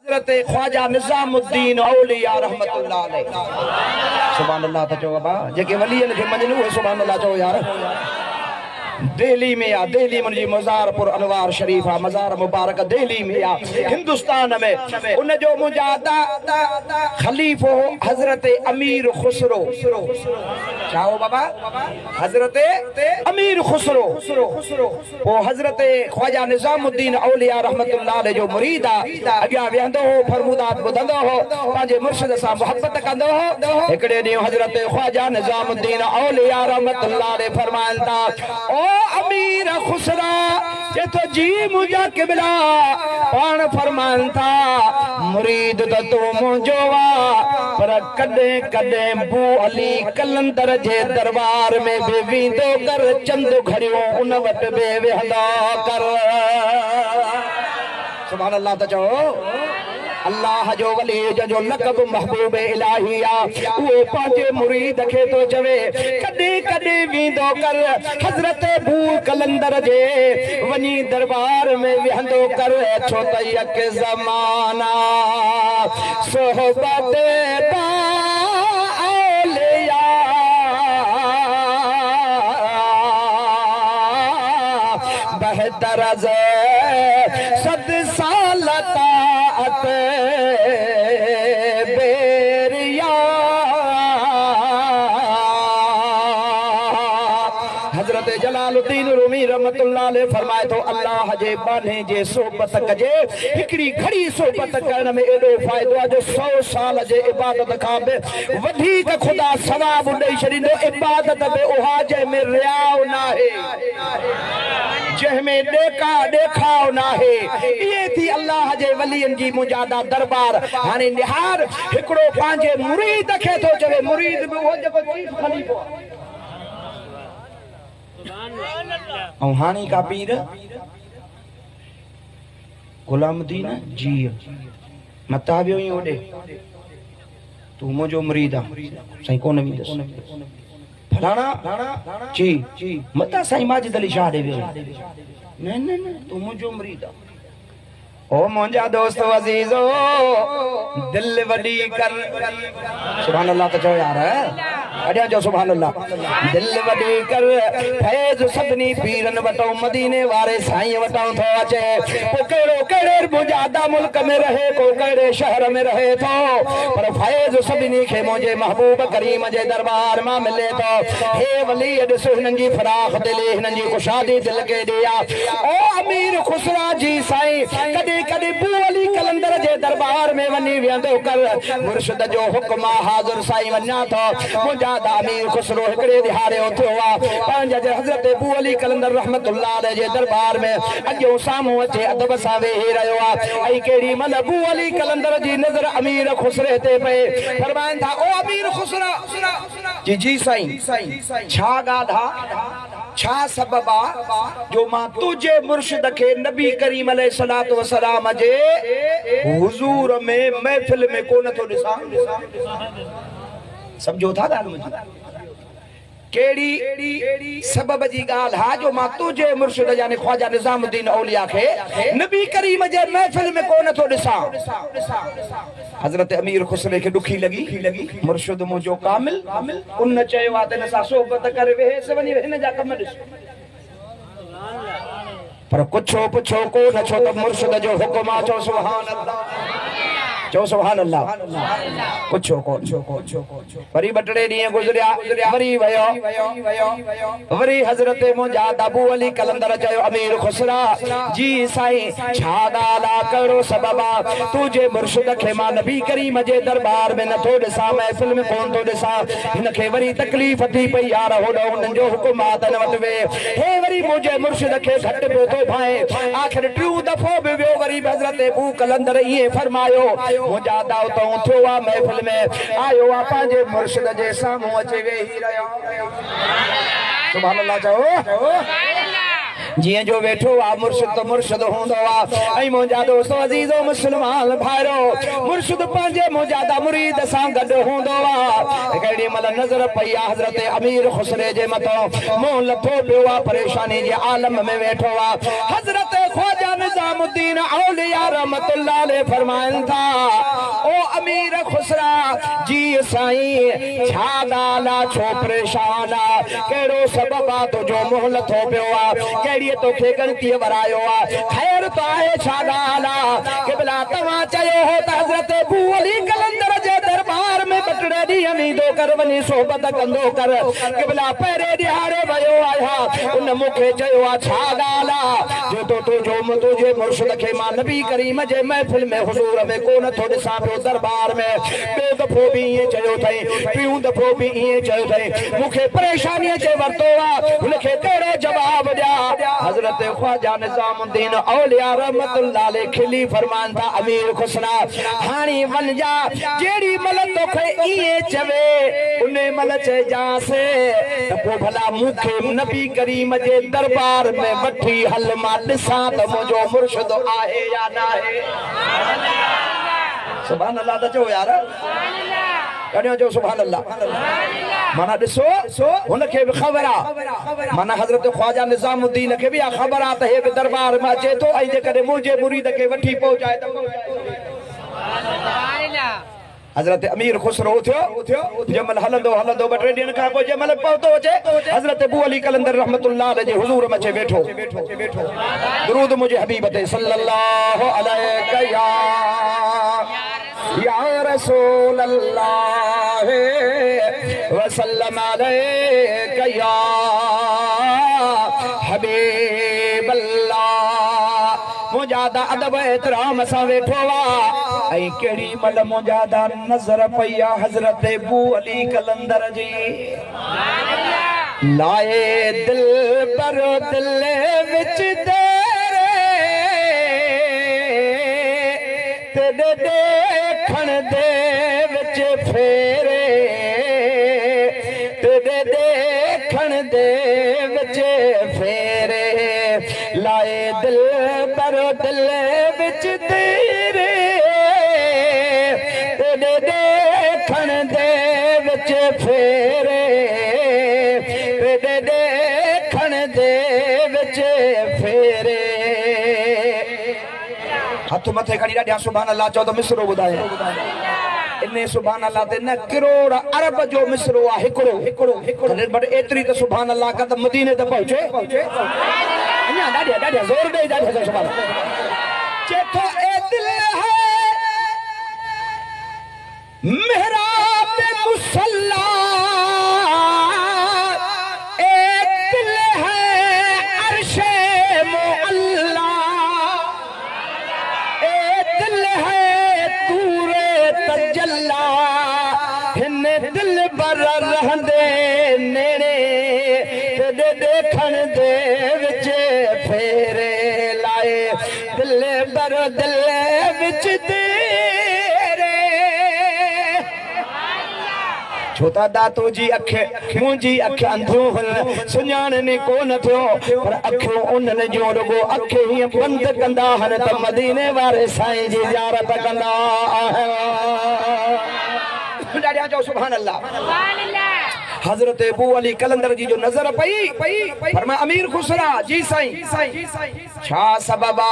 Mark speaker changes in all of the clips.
Speaker 1: हज़रत ख्वाजा निज़ामुद्दीन औलिया रहमतुल्लाह अलैह। सुभान अल्लाह त चओ बाबा जेके वलीअनि खे मञनि उहे सुभान अल्लाह चओ यार। दिल्ली में या दिल्ली मुंहिंजी मज़ारपुर अनवार शरीफ आहे मज़ार मुबारक दिल्ली में आहे हिंदुस्तान में उन जो मुंहिंजा खलीफ़ो हज़रत अमीर खुसरो छा हो बाबा हज़रत अमीर खुसरो वो हज़रत ख्वाजा निज़ामुद्दीन औलिया रहमतुल्लाह अलैह जो मुरीद आहे। अॻियां वेहंदो हो फरमूदात ॿुधंदो हो पंहिंजे मुर्शिद सां मुहबत कंदो हो। हिकिड़े ॾींहुं हज़रत ख्वाजा निज़ामुद्दीन औलिया रहमतुल्लाह अलैह फरमाइनि था ओ अमीर खुसरा जे तो जी मुझा किबला पान फरमान था मुरीद तो तू मुझो वा पर कदे कदे बू अली कलंदर जे दरबार में बे विंदो कर चंद घड़ियों उन वट बे वेहंदा कर। सुभान अल्लाह त चओ अल्लाह जो वली जो लक़ब महबूब इलाही आ उहे पंहिंजे मुरीद खे तो चवे कॾहिं कॾहिं वेंदो कर हज़रत बू कलंदर जे वञी दरबार में वेहंदो कर छो त यक ज़माना सोहबत दा औलिया बहतर सद साल ताअत बेरिया। हज़रत जलालुद्दीन रूमी रहमतुल्लाह अलैह फरमाए तो अल्लाह जे बाने जे सोबत कजे हिकड़ी घड़ी सोबत करण में एडो फायदो आहे जो 100 साल जे इबादत खां बि वधीक खुदा सवाब ॾेई छॾींदो। इबादत बि उहा जंहिंमें रियाउ नाहे जंहिंमें ॾेखाव नाहे इहे थी अल्लाह जे वलियनि जी मुजादा दरबार। हाणे निहार हिकिड़ो पंहिंजे मुरीद खे थो चवे मुरीद बि उहो जेको चीफ खलीफ़ो आहे ऐं हाणे का पीर गुलामुद्दीन जी मता वियो ई ओॾे तूं मुंहिंजो मुरीद आहे साईं कोन वेंदुसि फलाणा जी मता साईं माजिद अली शाह ॾे वियो न न न तूं मुंहिंजो मुरीद आहे। ओ मुंहिंजा दोस्त अज़ीज़ो दिल वॾी कर सुभान अल्लाह त चओ यार अॾियां जो सुभान अल्लाह दिल वॾी कर फैज़ सभिनी पीरनि वटो मदीने वारे साईं वटो थो अचे पोइ कहिड़ो कहिड़े मुजादा मुल्क में रहे को कहिड़े शहर में रहे थो पर फैज़ सभिनी खे मुंहिंजे महबूब करीम जे दरबार मां मिले थो। हे वली ॾिसो हिननि जी फराख दिली हिननि जी कुशादी दिल खे ॾिया। ओ अमीर खुसरा जी साईं कॾहिं कॾहिं बू अली कलंदर जे दरबार में वञी वेंदो कर मुर्शिद जो हुक्म हाज़िर साईं वञा थो। मुंहिंजा अमीर खुसरो हिकिड़े दिहाड़े थियो आहे पंहिंजे हज़रत बू अली कलंदर रहमतुल्लाह अलैह जे दरबार में अॻियों साम्हूं अचे अदब सां वेही रहियो आहे ऐं केॾी महिल बू अली कलंदर जी नज़र अमीर खुसरे ते पए फरमाइनि था ओ अमीर खुसरा जी जी साईं छा ॻाल्हि आहे छा सबब आहे जो मां तुझे मुर्शिद खे नबी करीम अलैहिस्सलातु वस्सलाम जे हुजूर में महफिल में कोन थो ॾिसां। समझो था ॻाल्हि मुंहिंजी केड़ी सबब जी ॻाल्हि आहे जो मां तुझे मुर्शिद यानी ख्वाजा निज़ामुद्दीन औलिया खे नबी करीम जे महफिल में कोन थो ॾिसां। हज़रत अमीर खुसरे खे ॾुखी लगी मुर्शिद मुंहिंजो कामिल उन चयो आहे त हिन सां सोबत करे वेहेसि वञी हिन जा कम ॾिस पर कुछो पुछो कोन छो त मुर्शिद जो हुकुम आहे। चओ सुभान अल्लाह चओ सुभान अल्लाह पुछो कोन वरी बटड़े ॾींहं गुज़रिया वरी वयो वरी हज़रत मुंहिंजा अबू अली कलंदर चयो अमीर खुसरा जी साईं छा ॻाल्हि आहे कहिड़ो सबब आहे तुझे मुर्शिद खे मां नबी करीम जे दरबार में नथो ॾिसां महफिल में कोन थो ॾिसां। हिनखे वरी तकलीफ़ थी पई यार होॾो हुननि जो हुकुम आहे त हिन वटि वे हे वरी मुंहिंजे मुर्शिद खे घटि पियो थो भाए आख़िर टियों दफ़ो बि वियो वरी हज़रत बू कलंदर ईअं फरमायो मुंहिंजा दावतूं थियो आहे महफिल में आयो आहे पंहिंजे मुर्शिद जे साम्हूं अची वेही रहियो। सुभान अल्लाह चओ जिए जो बैठो आ मुर्शिद तो मुर्शिद होंदो आ ऐ मुंजा दोस्तो अजीजो मुसलमान भाइरो मुर्शिद पंजे मुजादा मुरीद सां गॾु होंदो आ केड़ी मल नजर पई आ हजरत अमीर खुसरे जे मतो मुंह लथो पियो आ परेशानी जे आलम में वेठो आ हजरत ख्वाजा निजामुद्दीन औलिया रहमतुल्लाह अलैह फरमाइन था ओ अमीर खुसरा जी साईं छा ॻाल्हि आ छो परेशान आ केड़ो सबब आ तुंहिंजो मुंह लथो पियो आ केड़ी तोखे गणती वरायो आ खैर तो आहे छा ॻाल्हि आ क़िबला तव्हां चयो हो त हज़रत अबू अली कलंदर जे दरबार में बटड़े ॾींहं ईंदो कर वञी सोबत कंदो कर क़िबला पहिरें ॾिहाड़े वियो आहियां उन मूंखे चयो आ छा ॻाल्हि आ जो तो तुंहिंजे मुर्शिद खे मां नबी करीम जे महफ़िल में हुज़ूर में कोन थो ॾिसां पियो दरबार में ॿियो दफ़ो बि ईअं चयो अथई ॿियूं दफ़ो बि ईअं चयो अथई मूंखे परेशानीअ जे वरितो आहे हुनखे कहिड़ो जवाब ॾियां हज़रत ख्वाजा निज़ामुद्दीन औलिया रहमतुल्लाह अलैह खिली फरमान था अमीर खुसरा हाणे वञजा जेड़ी मल तोखे ईअं चवे उन मल चइजांसि त पोइ भला मूंखे नबी करीम जे दरबार में वठी हल मां ॾिसां त मुंहिंजो मुर्शिद आहे या न आहे सुभान अल्लाह त चओ यार कॾहिं जो सुभान अल्लाह माना ॾिसो हुनखे बि ख़बर आहे माना हज़रत ख्वाजा निज़ामुद्दीन खे बि ख़बर आहे त हे बि दरबार में अचे थो ऐं जेकॾहिं मुंहिंजे मुरीद खे वठी पहुचाए त हज़रत अमीर खुसरो थियो जंहिंमहिल हलंदो हलंदो ॿ टे ॾींहंनि खां पोइ जंहिंमहिल पहुतो अचे हज़रत अबू अली कलंदर रहमतुल्लाह अलैह जे हुज़ूर में अचे वेठो दुरूद मुंहिंजे हबीब ते सल्लल्लाहु अलैहि या रसूल अल्लाह वसल्लम अलैका या हबीब अल्लाह मुजादा अदब एहतराम सां वेठो आ ऐं केड़ी मल मुजादा नजर पई आ हजरत अबू अली कलंदर जी लाए दिल पर दिल विच तेरे देखण दे विच फेरे तेरे देखण दे विच फेरे लाए दिल पर दिल विच तेरे तेरे देखण दे विच फेरे तेरे देखण दे विच फेरे हथ मथे खड़ी ॾाढा सुभान अल्लाह चओ त मिसरो ॿुधाए इन सुभान अल्लाह ते न करोड़ अरब जो मिसरो आहे हिकिड़ो बट एतिरी त सुभान अल्लाह का त मदीने ते पहुचे अञा ॾाढा ज़ोर ॾेई ॾाढा सुभान चेतो ए दिल है मेहराब मुसल्ला ए दिल है अर्शे मुअल्ला ए दिल है तूरे तजल्ला हिन दिल पर रहंदे नेड़े तेरे देखण दे विच फेरे लाए दिल पर दिल विच तेरे छोता दातो जी अख मुंहिंजी अख अंधो सुञाणने कोन थियो पर अखियूं उन्हनि जो रुगो अख हीअं बंदि कंदा आहिनि त मदीने वारे साईं जी ज़ियारत कंदा आहिनि ॾाढा चओ सुभान अल्लाह हजरत अबू अली कलंदर जी जो नजर पई फरमा अमीर खुसरा जी साईं छा सबब आ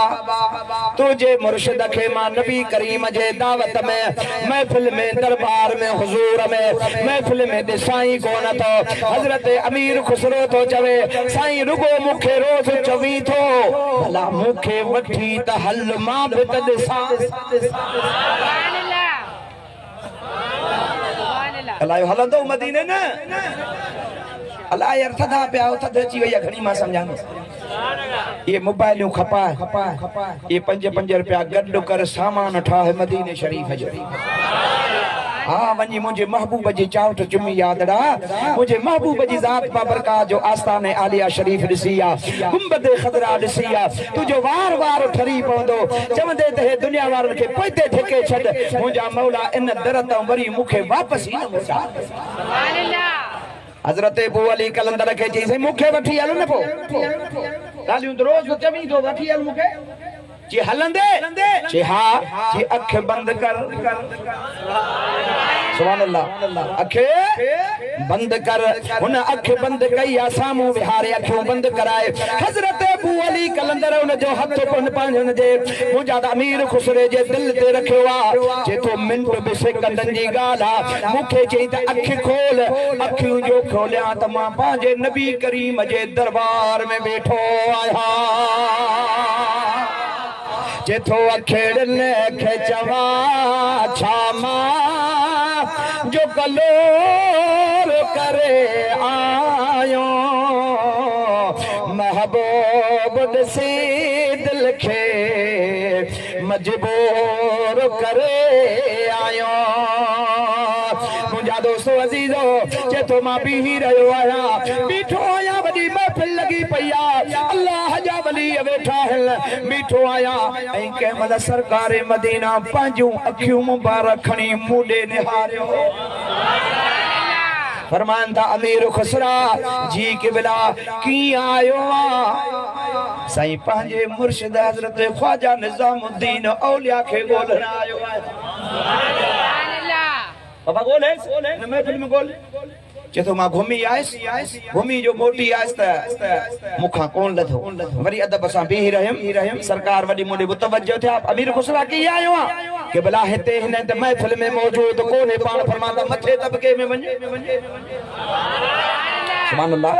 Speaker 1: तुझे मुर्शिद खे मां नबी करीम जे दावत में महफिल में दरबार में हुजूर में महफिल में ॾिसाई कोन थो हजरत अमीर खुसरो तो चवे साईं रुगो मूंखे रोज़ चवी थो भला मूंखे वठी त हल मां बि त ॾिसां अलाए हलंदो मदीने न अलाए यार थदा पिया थद अची वई घणी मां सम्झांसि ये मोबाइलियूं खपाए ये 5 रुपया गॾु कर सामान ठाहे मदीने शरीफ जो हाँ वञी मुंहिंजे महबूब जी चावट चुमी यादड़ा मुंहिंजे महबूब जी ज़ात बाबरकात जो आस्थाने आलिया शरीफ ॾिसी आहे गुंबद ख़दरा ॾिसी आहे तुंहिंजो वार वार ठरी पवंदो चवंदे त हे दुनिया वारनि खे पोइते ठेके छॾ मुंहिंजा मौला इन दर तां वरी मूंखे वापसि ई न मोटा हज़रत अबू अली कलंदर खे चई मूंखे वठी हल न पोइ ॻाल्हियूं त रोज़ चवी थो वठी हल मूंखे जे हलंदे जे हा जे अख बंद कर सुभान अल्लाह अख बंद कर हुन अख बंद कई आ सामू विहारे अखियूं बंद कराए हज़रत अबू अली कलंदर उन जो हथ कोन पांजन जे मुंहिंजा अमीर खुसरे जे दिल ते रखियो आ जे तो मिंट बि सेकंडनि जी ॻाल्हि आ मूंखे चई त अख खोल अखियूं जो खोलियां त मां पंहिंजे नबी करीम जे दरबार में वेठो आहियां जेथो अखेड़ने खे चवा छामा जो कलोर करे आयो महबूब दसी दिल खे मजबूर करे आयो मुंहिंजा दोस्तो अज़ीज़ो जेथो मां बीही रहियो आहियां बीठो आहियां वॾी महफ़िल लॻी पई आहे अल्लाह जा वली वेठा आहिनि बीठो आहियां ऐं कंहिं महिल सरकार मदीना पंहिंजूं अखियूं मुबारक खणी मूं ॾे निहारियो फरमान था अमीर खुसरा जी क़िबला कीअं आयो आहे साईं पंहिंजे मुर्शिद हज़रत ख्वाजा निज़ामुद्दीन औलिया खे ॻोल्हण आयो आहे बाबा ॻोल्हे हिन महफ़िल में ॻोल्हे चेतो मां घुमी आयसि घुमी जो मोटी आयसि त मूंखां कोन लथो वरी अदब सां बीही रहियमि सरकार वॾी मुंहिंजे मुतवजो थिया अमीर खुसरा कीअं आयो आहे कि भला हिते हिन महफ़िल में मौजूद कोन्हे पाण फरमाता मथे तबके में वञे सुभान अल्लाह